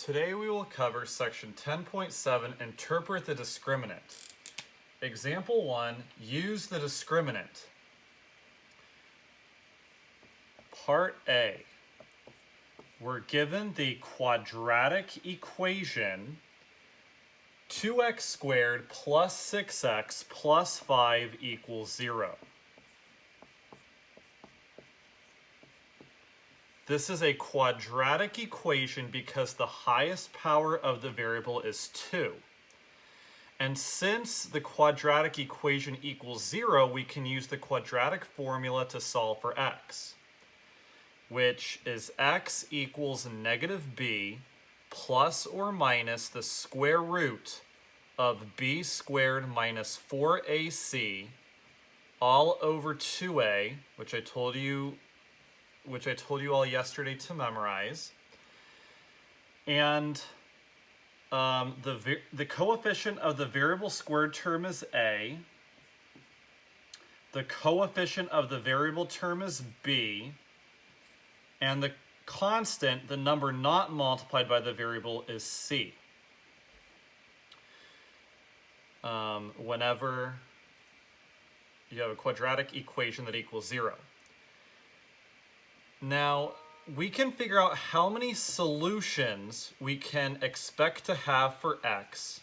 Today we will cover section 10.7, Interpret the Discriminant. Example 1, use the discriminant. Part A. We're given the quadratic equation 2x squared plus 6x plus 5 equals 0. This is a quadratic equation because the highest power of the variable is 2. And since the quadratic equation equals 0, we can use the quadratic formula to solve for x, which is x equals negative b plus or minus the square root of b squared minus 4ac all over 2a, which I told you all yesterday to memorize. And the coefficient of the variable squared term is a. The coefficient of the variable term is b. And the constant, the number not multiplied by the variable, is c. Whenever you have a quadratic equation that equals 0. Now, we can figure out how many solutions we can expect to have for x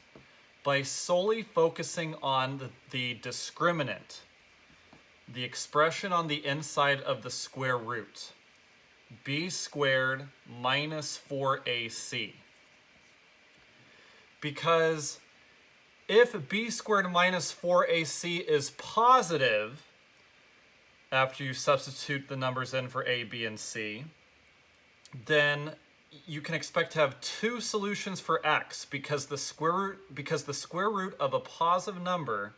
by solely focusing on the discriminant, the expression on the inside of the square root, b squared minus 4ac. Because if b squared minus 4ac is positive, after you substitute the numbers in for a, b, and c, then you can expect to have two solutions for x because the square root of a positive number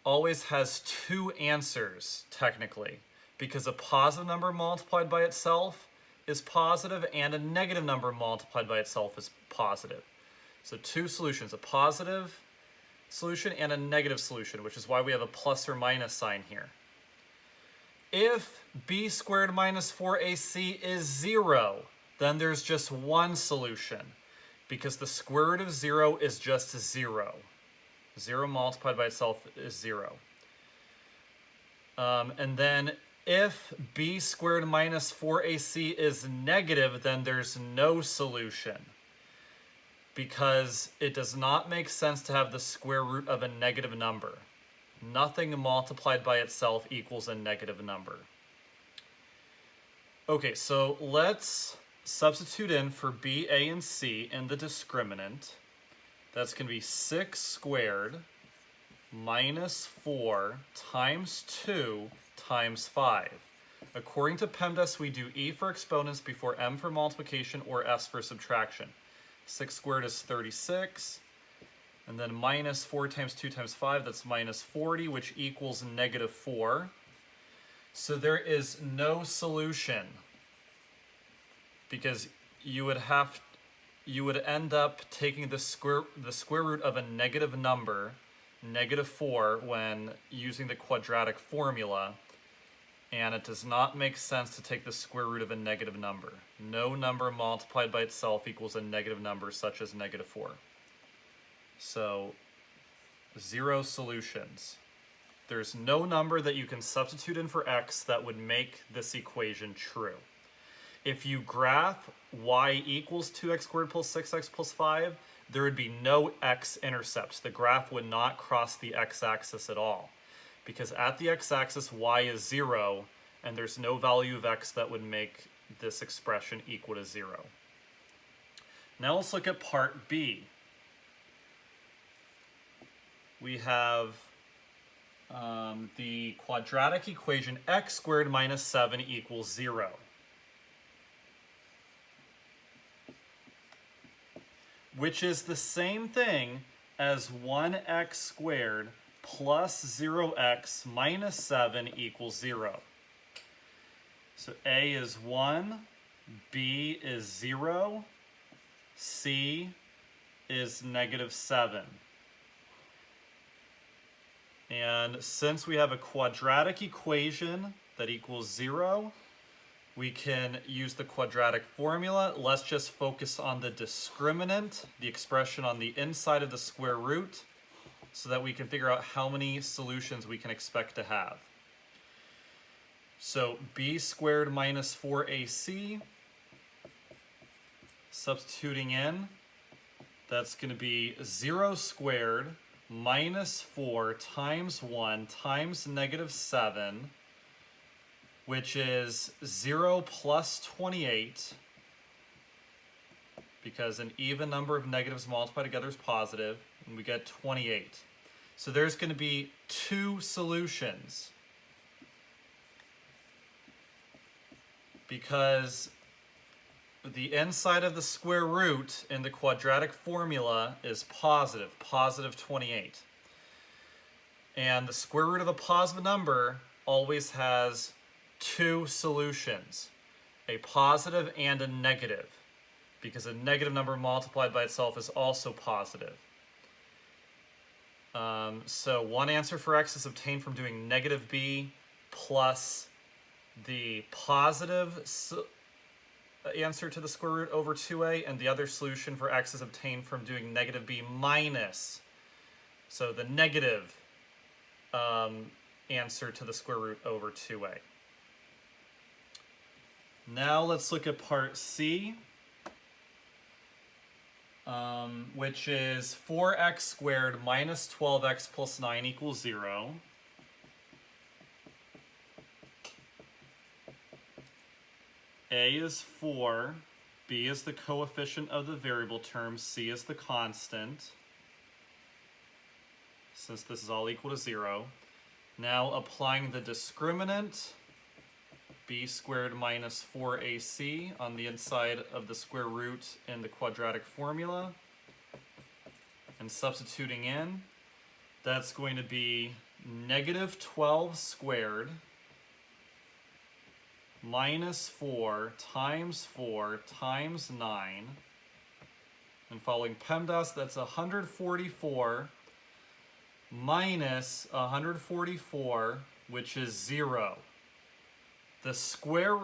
always has two answers, technically, because a positive number multiplied by itself is positive and a negative number multiplied by itself is positive. So two solutions, a positive solution and a negative solution, which is why we have a plus or minus sign here. If b squared minus 4ac is 0, then there's just one solution, because the square root of 0 is just 0. 0 multiplied by itself is 0. And then if b squared minus 4ac is negative, then there's no solution, because it does not make sense to have the square root of a negative number. Nothing multiplied by itself equals a negative number. Okay, so let's substitute in for b, a, and c in the discriminant. That's going to be 6 squared minus 4 times 2 times 5. According to PEMDAS, we do e for exponents before m for multiplication or s for subtraction. 6 squared is 36. And then minus 4 times 2 times 5, that's minus 40, which equals negative 4. So there is no solution, because you would end up taking the square root of a negative number, negative 4, when using the quadratic formula, and it does not make sense to take the square root of a negative number. No number multiplied by itself equals a negative number, such as negative 4. So, 0 solutions. There's no number that you can substitute in for x that would make this equation true. If you graph y equals 2x squared plus 6x plus 5, there would be no x-intercepts. The graph would not cross the x-axis at all, because at the x-axis y is 0, and there's no value of x that would make this expression equal to 0. Now let's look at part B. We have the quadratic equation x squared minus 7 equals 0. Which is the same thing as 1x squared plus 0x minus 7 equals 0. So a is 1, b is 0, c is negative 7. And since we have a quadratic equation that equals 0, we can use the quadratic formula. Let's just focus on the discriminant, the expression on the inside of the square root, so that we can figure out how many solutions we can expect to have. So b squared minus 4ac, substituting in, that's going to be 0 squared minus 4 times 1 times negative 7, which is 0 plus 28, because an even number of negatives multiplied together is positive, and we get 28. So there's going to be 2 solutions, because the inside of the square root in the quadratic formula is positive, positive 28. And the square root of a positive number always has 2 solutions, a positive and a negative, because a negative number multiplied by itself is also positive. So one answer for x is obtained from doing negative b plus the positive answer to the square root over 2a, and the other solution for x is obtained from doing negative b minus, so the negative answer to the square root over 2a. Now let's look at part C, which is 4x squared minus 12x plus 9 equals 0. A is 4, B is the coefficient of the variable term, C is the constant, since this is all equal to 0. Now applying the discriminant, b squared minus 4ac on the inside of the square root in the quadratic formula, and substituting in, that's going to be negative 12 squared minus 4 times 9, and following PEMDAS, that's 144 minus 144, which is 0. The square,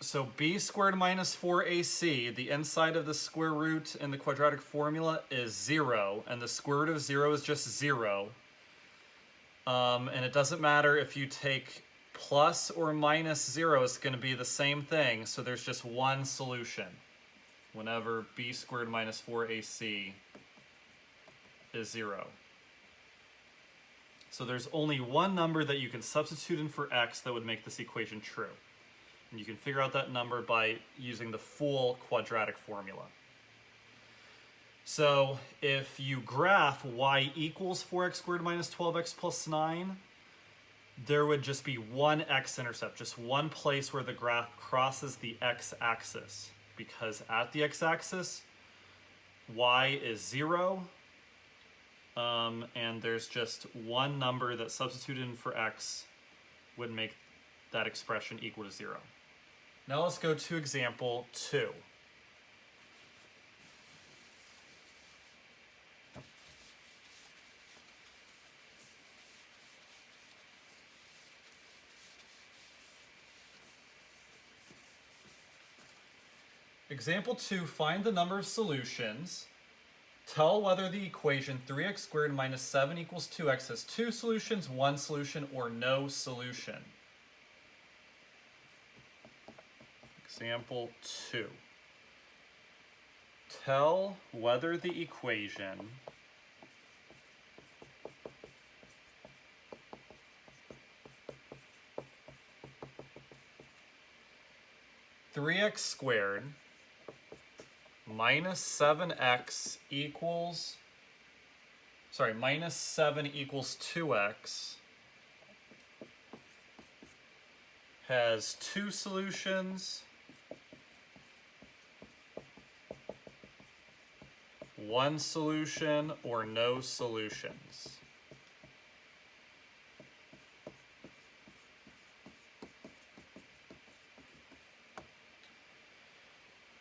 so b squared minus 4ac, the inside of the square root in the quadratic formula is 0, and the square root of 0 is just 0. And it doesn't matter if you take plus or minus 0, it's going to be the same thing, so there's just one solution whenever b squared minus 4ac is 0. So there's only one number that you can substitute in for x that would make this equation true. And you can figure out that number by using the full quadratic formula. So if you graph y equals 4x squared minus 12x plus 9, there would just be one x-intercept, just one place where the graph crosses the x-axis. Because at the x-axis, y is 0, and there's just one number that substituted in for x would make that expression equal to 0. Now let's go to example 2. Example 2, find the number of solutions. Tell whether the equation 3x squared minus 7 equals 2x has 2 solutions, 1 solution, or no solution. Example 2. Tell whether the equation 3x squared minus 7x equals, minus 7 equals 2x has 2 solutions, 1 solution, or no solutions.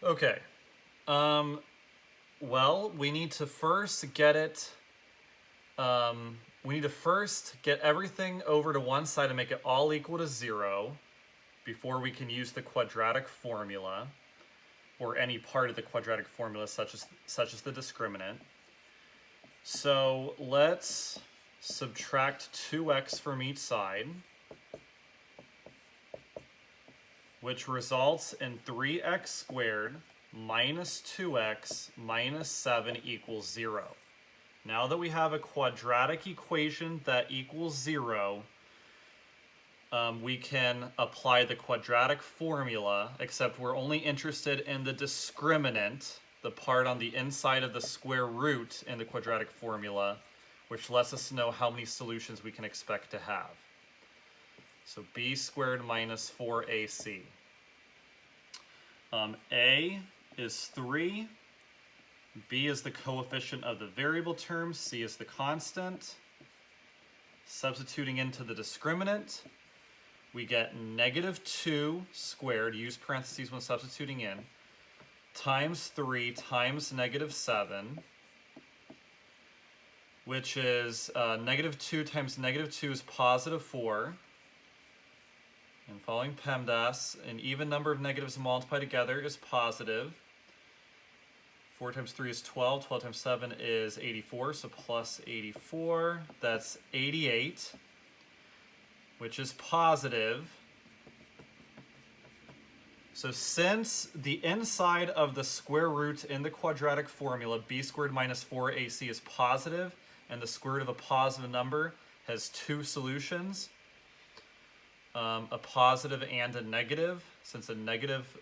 Okay. Well, we need to first get it, we need to first get everything over to one side and make it all equal to 0, before we can use the quadratic formula, or any part of the quadratic formula, such as the discriminant. So let's subtract 2x from each side, which results in 3x squared minus 2x minus 7 equals 0. Now that we have a quadratic equation that equals 0, we can apply the quadratic formula, except we're only interested in the discriminant, the part on the inside of the square root in the quadratic formula, which lets us know how many solutions we can expect to have. So b squared minus 4ac. A is 3, b is the coefficient of the variable term, c is the constant. Substituting into the discriminant, we get negative 2 squared, use parentheses when substituting in, times 3 times negative 7, which is negative 2 times negative 2 is positive 4. And following PEMDAS, an even number of negatives multiplied together is positive. 4 times 3 is 12, 12 times 7 is 84, so plus 84, that's 88, which is positive. So since the inside of the square root in the quadratic formula, b squared minus 4ac, is positive, and the square root of a positive number has two solutions, a positive and a negative. Since a negative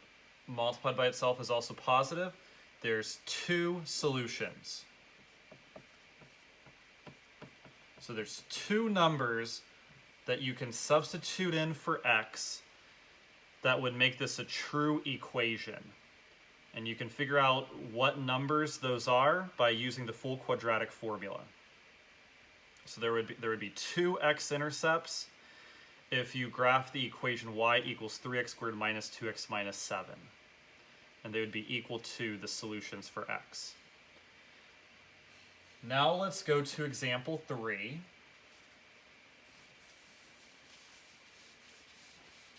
multiplied by itself is also positive, there's two solutions. So there's two numbers that you can substitute in for x that would make this a true equation. And you can figure out what numbers those are by using the full quadratic formula. So there would be two x-intercepts if you graph the equation y equals 3x squared minus 2x minus 7. And they would be equal to the solutions for x. Now let's go to example 3.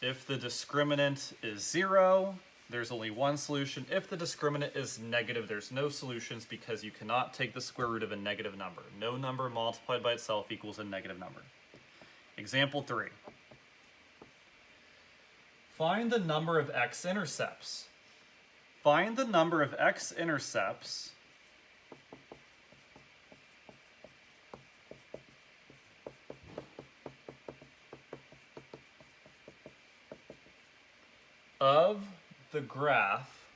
If the discriminant is 0, there's only one solution. If the discriminant is negative, there's no solutions because you cannot take the square root of a negative number. No number multiplied by itself equals a negative number. Example 3. Find the number of x-intercepts. Find the number of x-intercepts of the graph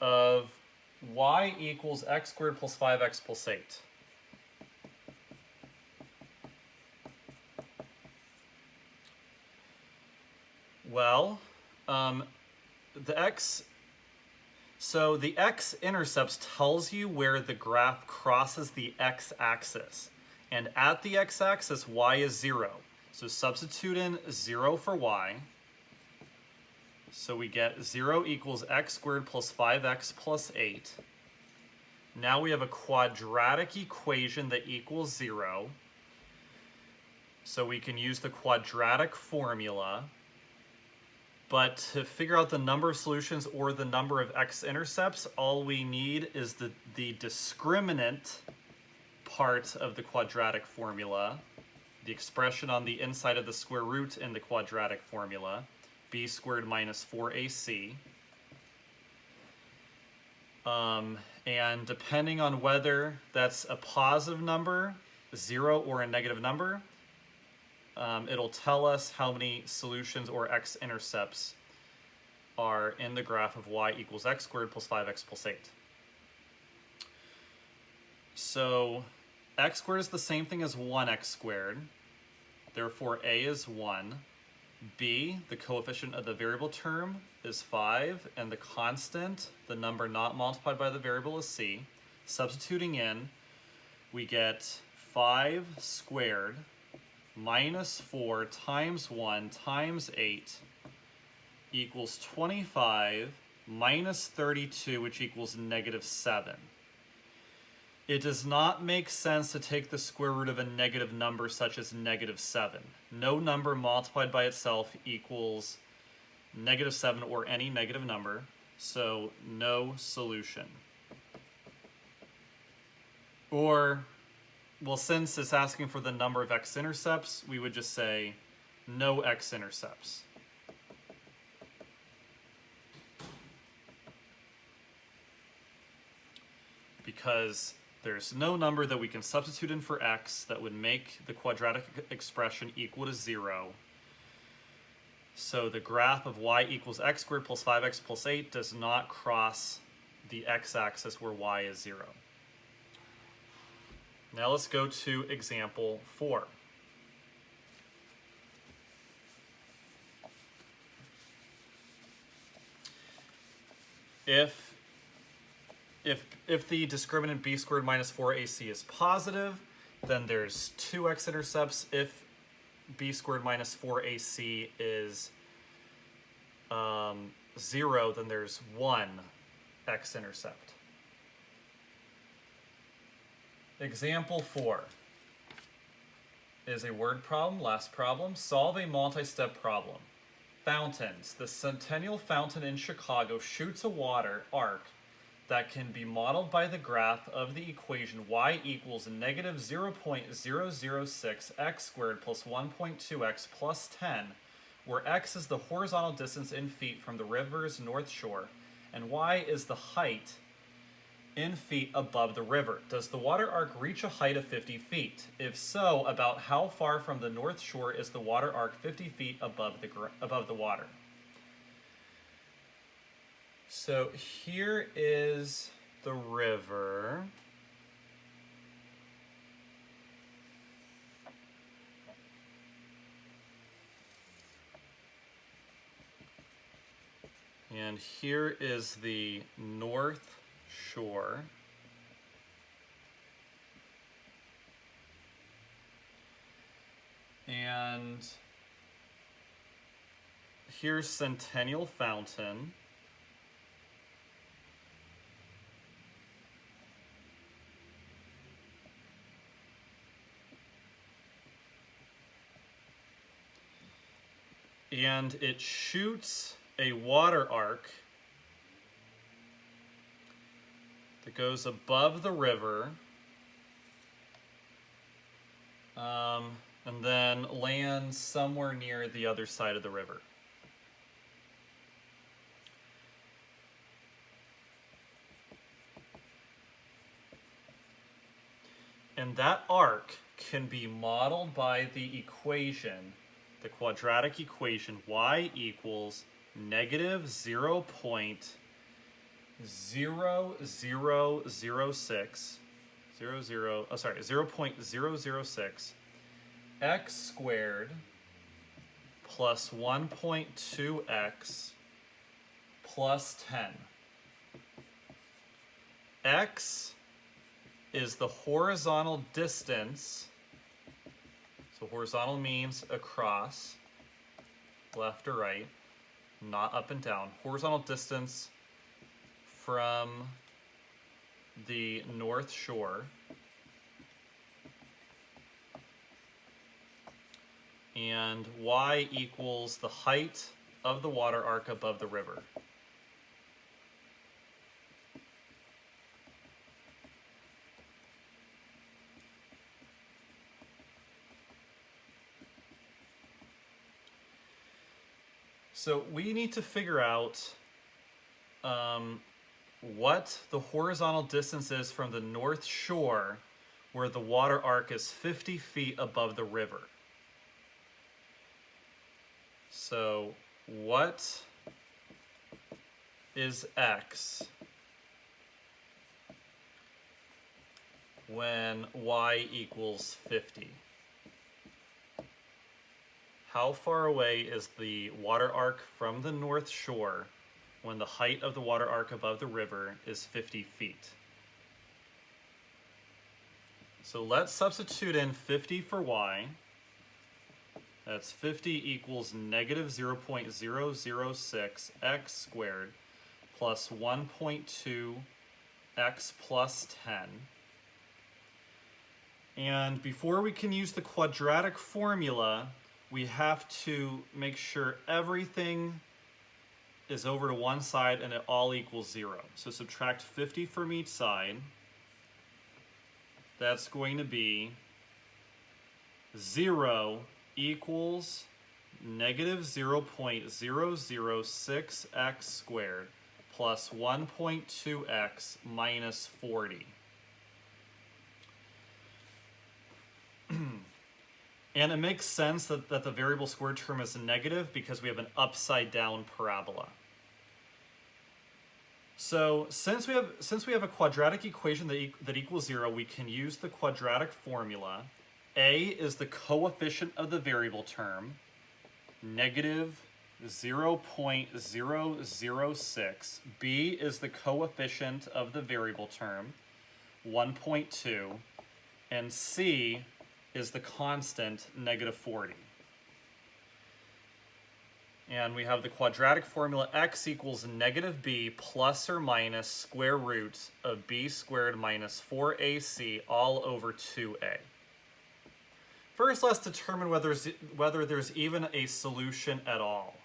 of y equals x squared plus 5x plus 8. Well, the x-intercepts tells you where the graph crosses the x-axis. And at the x-axis, y is 0. So substitute in 0 for y. So we get 0 equals x squared plus 5x plus 8. Now we have a quadratic equation that equals 0. So we can use the quadratic formula. But to figure out the number of solutions or the number of x-intercepts, all we need is the discriminant part of the quadratic formula, the expression on the inside of the square root in the quadratic formula, b squared minus 4ac. And depending on whether that's a positive number, 0, or a negative number, it'll tell us how many solutions or x-intercepts are in the graph of y equals x squared plus 5x plus 8. So x squared is the same thing as 1x squared. Therefore, a is 1. B, the coefficient of the variable term, is 5. And the constant, the number not multiplied by the variable, is c. Substituting in, we get 5 squared minus 4 times 1 times 8 equals 25 minus 32, which equals negative 7. It does not make sense to take the square root of a negative number such as -7. No number multiplied by itself equals -7 or any negative number, so no solution. Or, well, since it's asking for the number of x-intercepts, we would just say no x-intercepts. Because there's no number that we can substitute in for x that would make the quadratic expression equal to 0. So the graph of y equals x squared plus 5x plus 8 does not cross the x-axis where y is 0. Now let's go to example 4. If the discriminant b squared minus 4ac is positive, then there's 2 x-intercepts. If b squared minus 4ac is 0, then there's 1 x-intercept. Example 4 is a word problem, last problem. Solve a multi-step problem. Fountains. The Centennial Fountain in Chicago shoots a water arc that can be modeled by the graph of the equation y equals negative 0.006 x squared plus 1.2x plus 10, where x is the horizontal distance in feet from the river's north shore, and y is the height in feet above the river. Does the water arc reach a height of 50 feet? If so, about how far from the north shore is the water arc 50 feet above the water? So here is the river. And here is the north shore. And here's Centennial Fountain. And it shoots a water arc that goes above the river, and then lands somewhere near the other side of the river. And that arc can be modeled by the equation, the quadratic equation y equals negative 0.0006 x squared plus 1.2x plus 10. X is the horizontal distance. So horizontal means across, left or right, not up and down. Horizontal distance from the north shore. And y equals the height of the water arc above the river. So we need to figure out what the horizontal distance is from the north shore where the water arc is 50 feet above the river. So what is x when y equals 50? How far away is the water arc from the north shore when the height of the water arc above the river is 50 feet? So let's substitute in 50 for y. That's 50 equals negative 0.006 x squared plus 1.2 x plus 10. And before we can use the quadratic formula, we have to make sure everything is over to one side and it all equals 0. So subtract 50 from each side. That's going to be 0 equals negative 0.006x squared plus 1.2x minus 40. And it makes sense that the variable squared term is negative because we have an upside down parabola. So since we have a quadratic equation that equals 0, we can use the quadratic formula. A is the coefficient of the variable term, negative 0.006. B is the coefficient of the variable term, 1.2. And C is the constant, negative 40. And we have the quadratic formula x equals negative b plus or minus square root of b squared minus 4ac all over 2a. First, let's determine whether there's even a solution at all.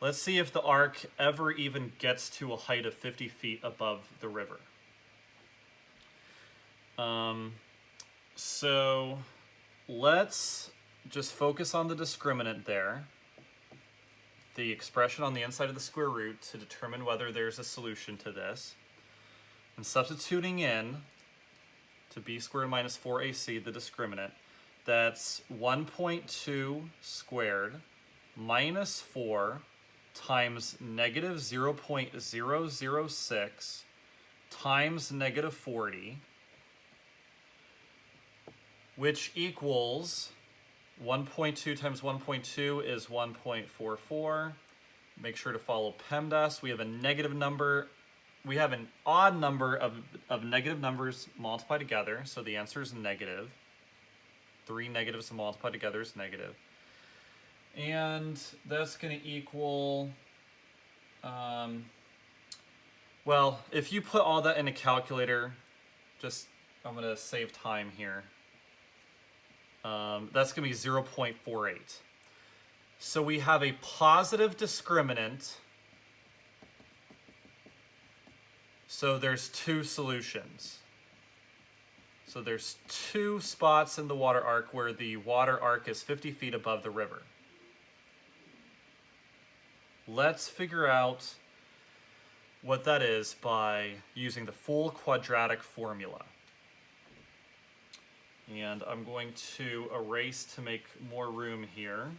Let's see if the arc ever even gets to a height of 50 feet above the river. So let's just focus on the discriminant there, the expression on the inside of the square root, to determine whether there's a solution to this. And substituting in to b squared minus 4ac, the discriminant, that's 1.2 squared minus 4 times negative 0.006 times negative 40, which equals 1.2 times 1.2 is 1.44. Make sure to follow PEMDAS. We have a negative number. We have an odd number of negative numbers multiplied together, so the answer is negative. 3 negatives multiplied together is negative. And that's going to equal, well, if you put all that in a calculator, I'm going to save time here. That's going to be 0.48. So we have a positive discriminant. So there's two solutions. So there's two spots in the water arc where the water arc is 50 feet above the river. Let's figure out what that is by using the full quadratic formula. And I'm going to erase to make more room here.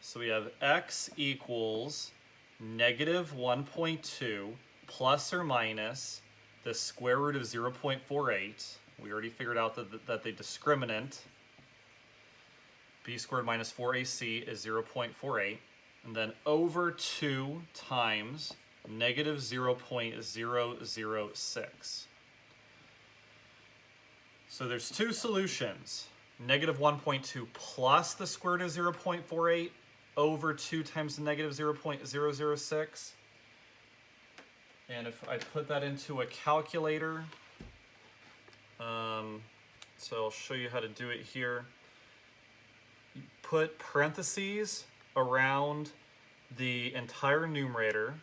So we have x equals negative 1.2 plus or minus the square root of 0.48. We already figured out that the discriminant, b squared minus 4ac, is 0.48. And then over 2 times negative 0.006. So there's two solutions. Negative 1.2 plus the square root of 0.48 over 2 times the negative 0.006. And if I put that into a calculator, so I'll show you how to do it here. You put parentheses around the entire numerator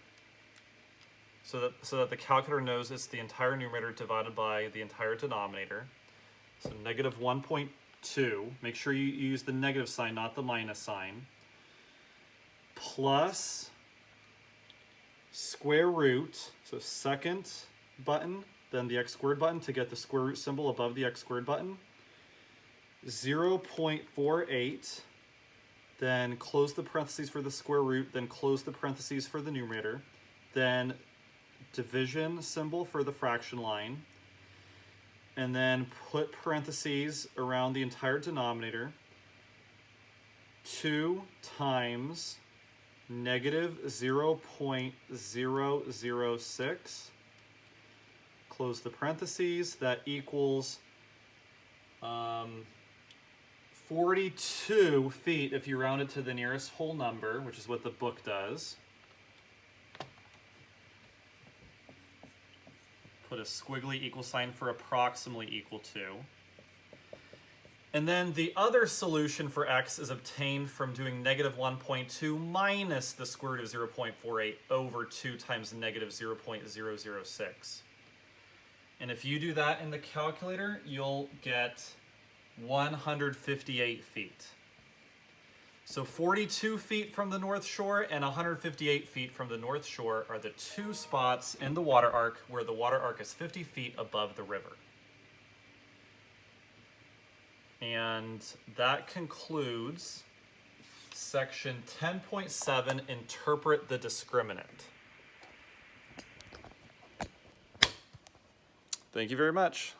so that the calculator knows it's the entire numerator divided by the entire denominator. So negative 1.2, make sure you use the negative sign, not the minus sign, plus square root, so second button, then the x squared button to get the square root symbol above the x squared button, 0.48, then close the parentheses for the square root, then close the parentheses for the numerator, then division symbol for the fraction line, and then put parentheses around the entire denominator, 2 times negative 0.006, close the parentheses, that equals 42 feet if you round it to the nearest whole number, which is what the book does. a squiggly equal sign for approximately equal to. And then the other solution for x is obtained from doing negative 1.2 minus the square root of 0.48 over 2 times negative 0.006. And if you do that in the calculator, you'll get 158 feet. So 42 feet from the North Shore and 158 feet from the North Shore are the two spots in the water arc where the water arc is 50 feet above the river. And that concludes section 10.7, Interpret the Discriminant. Thank you very much.